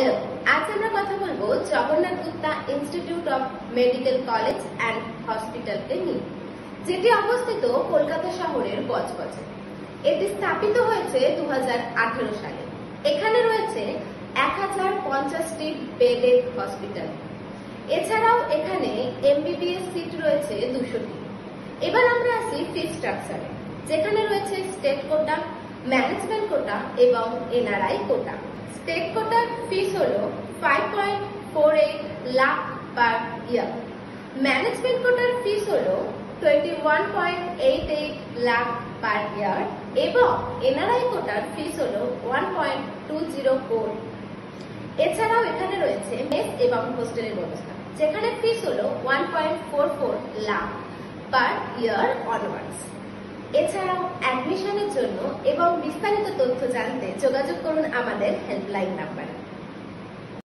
Hello, আজ আমরা কথা বলবো Jagannath Gupta institute of medical college and হসপিটালকে নিয়ে, যেটি অবস্থিত কলকাতা শহরের বজবজে। এটি স্থাপিত হয়েছে 2018 সালে। এখানে রয়েছে 1050টি বেডের হসপিটাল। এছাড়াও এখানে এমবিবিএস সিট রয়েছে 200টি। এবার আমরা আসি ফি স্ট্রাকচারে, যেখানে রয়েছে স্টেট কোটা, ম্যানেজমেন্ট কোটা এবং এনআরআই কোটা। স্টেট কোটার ফিস হলো 5.48 লাখ পার ইয়ার। ম্যানেজমেন্ট কোটার ফিস হলো 21.88 লাখ পার ইয়ার এবং এনআরআই কোটার ফিস হলো 1.204। এছাড়াও এখানে রয়েছে মেস এবং হোস্টেলের ব্যবস্থা, যেখানে ফিস হলো 1.44 লাখ পার ইয়ার অনওয়ার্ডস। এছাড়াও অ্যাডমিশনের জন্য এবং বিস্তারিত তথ্য জানতে যোগাযোগ করুন আমাদের হেল্পলাইন নাম্বারে।